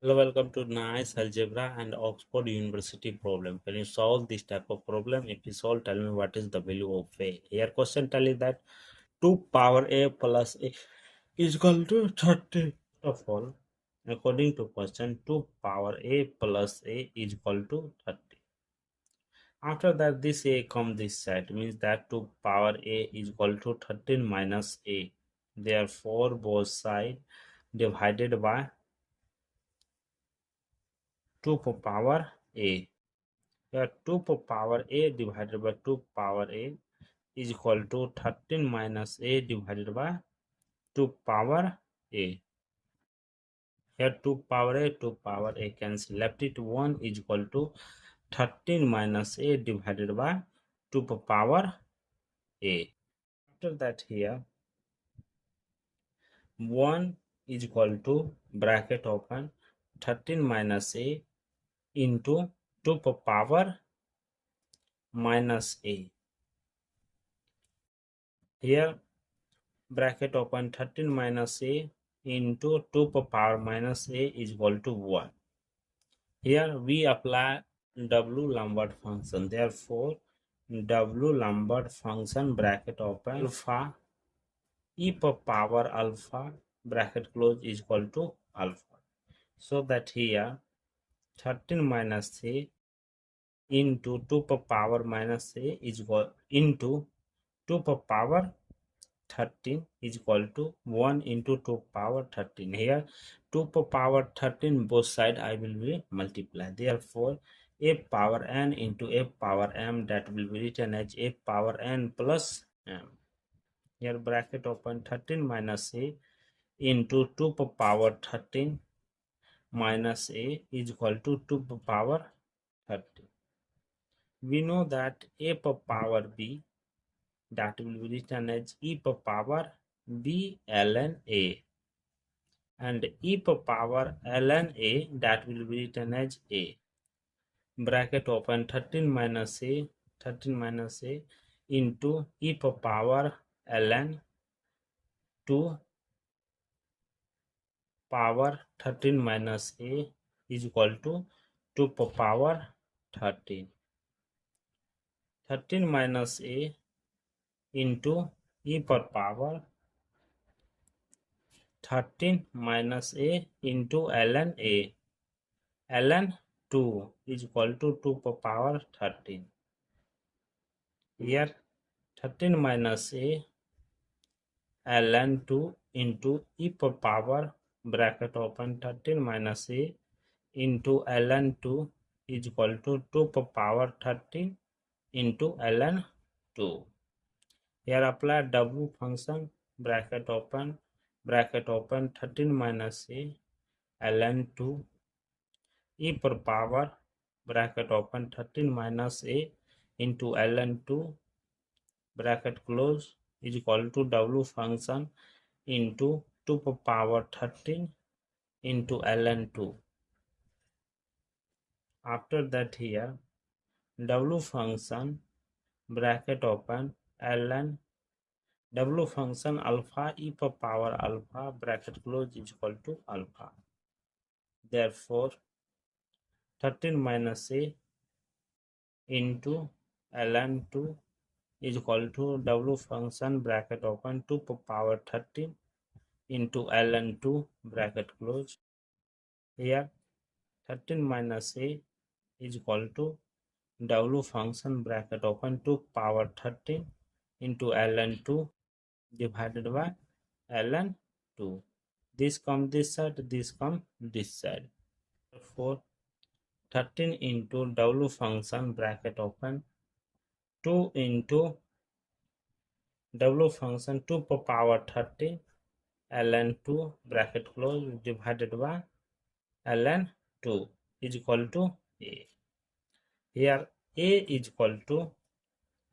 Hello, welcome to Nice Algebra and Oxford University problem. Can you solve this type of problem? If you solve, tell me what is the value of a. Here question tell you that 2 power a plus a is equal to 30. Of all, according to question, 2 power a plus a is equal to 30. After that, this a come this side, means that 2 power a is equal to 13 minus a. Therefore, both sides divided by 2 power a. Here 2 power a divided by 2 power a is equal to 13 minus a divided by 2 power a. Here 2 power a cancel. Left it 1 is equal to 13 minus a divided by 2 power a. After that, here 1 is equal to bracket open 13 minus a into 2 power minus a. Here bracket open 13 minus a into 2 power minus a is equal to 1. Here we apply W Lambert function. Therefore, W Lambert function bracket open alpha e power alpha bracket close is equal to alpha. So that here 13 minus a into 2 power minus a is equal into 2 power 13 is equal to 1 into 2 power 13. Here 2 power 13 both side I will be multiply. Therefore, a power n into a power m, that will be written as a power n plus m. Here bracket open 13 minus a into 2 power 13 minus a is equal to 2 power 13. We know that a power b, that will be written as e power b ln a, and e power ln a, that will be written as a. Bracket open 13 minus a into e power ln 2 power 13 minus a is equal to 2 power 13. 13 minus a into e power 13 minus a into ln a. ln 2 is equal to 2 power 13. Here 13 minus a ln 2 into e power bracket open 13 minus a into ln 2 is equal to 2 power 13 into ln 2. Here apply W function bracket open 13 minus a ln 2 e power bracket open 13 minus a into ln 2 bracket close is equal to W function into 2 power 13 into ln 2. After that, here W function bracket open ln W function alpha e power alpha bracket close is equal to alpha. Therefore, 13 minus a into ln 2 is equal to W function bracket open 2 power 13 into ln 2 bracket close. Here 13 minus a is equal to W function bracket open 2 power 13 into ln 2 divided by ln 2. This come this side, this come this side. Therefore, 13 into W function bracket open 2 into W function 2 power 13 ln 2 bracket close divided by ln 2 is equal to a. Here a is equal to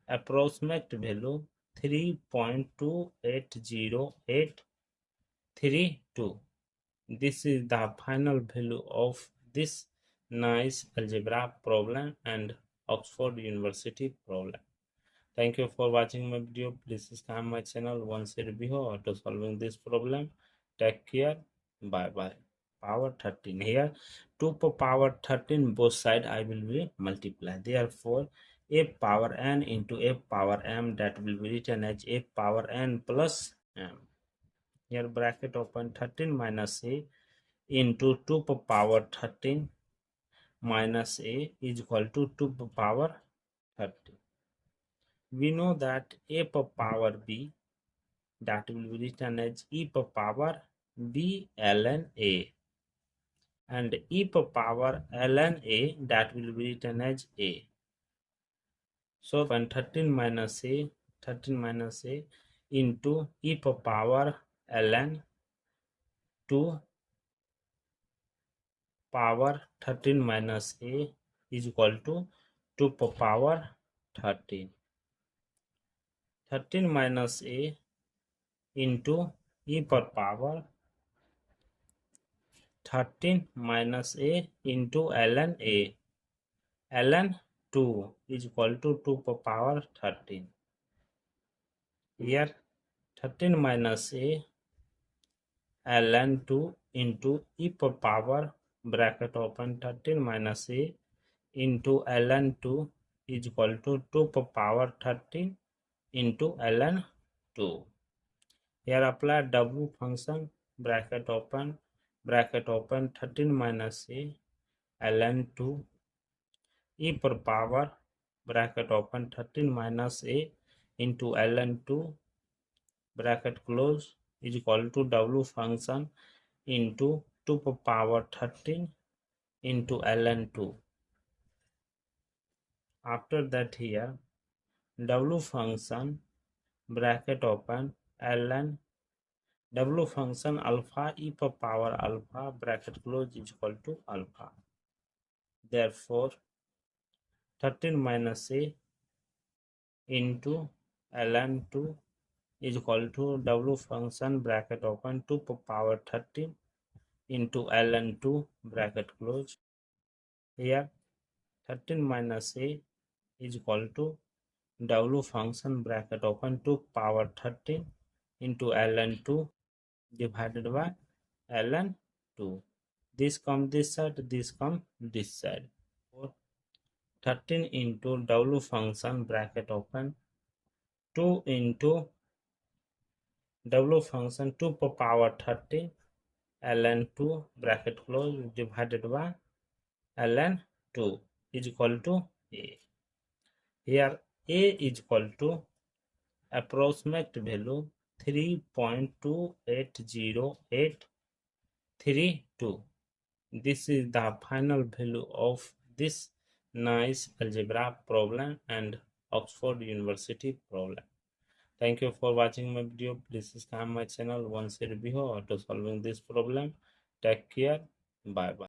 approximate value 3.280832. This is the final value of this nice algebra problem and Oxford University problem. Thank you for watching my video. Please subscribe my channel once it be to solving this problem. Take care. Bye bye. power 13. Here 2 power 13 both side I will be multiply. Therefore a power n into a power m, that will be written as a power n plus m. Here bracket open, 13 minus a into 2 power 13 minus a is equal to 2 power 30. We know that a power b, that will be written as e power b ln a, and e power ln a, that will be written as a. So when 13 minus a into e power ln 2 power 13 minus a is equal to 2 power 13. 13 minus a into e power 13 minus a into ln a, ln 2 is equal to 2 power 13. Here 13 minus a ln 2 into e power bracket open 13 minus a into ln 2 is equal to 2 power 13 into ln 2. Here apply w function, bracket open 13 minus a ln 2 e power bracket open 13 minus a into ln 2 bracket close is equal to w function into 2 power 13 into ln 2. After that here w function bracket open ln w function alpha e power alpha bracket close is equal to alpha. Therefore 13 minus a into ln 2 is equal to w function bracket open 2 power 13 into ln 2 bracket close. Here 13 minus a is equal to w function bracket open 2 power 13 into ln 2 divided by ln 2. This come this side, this come this side. 13 into w function bracket open 2 into w function 2 power 13 ln 2 bracket close divided by ln 2 is equal to a. Here a is equal to approximate value 3.280832. This is the final value of this nice algebra problem and Oxford University problem. Thank you for watching my video. Please subscribe my channel once a review auto solving this problem. Take care. Bye bye.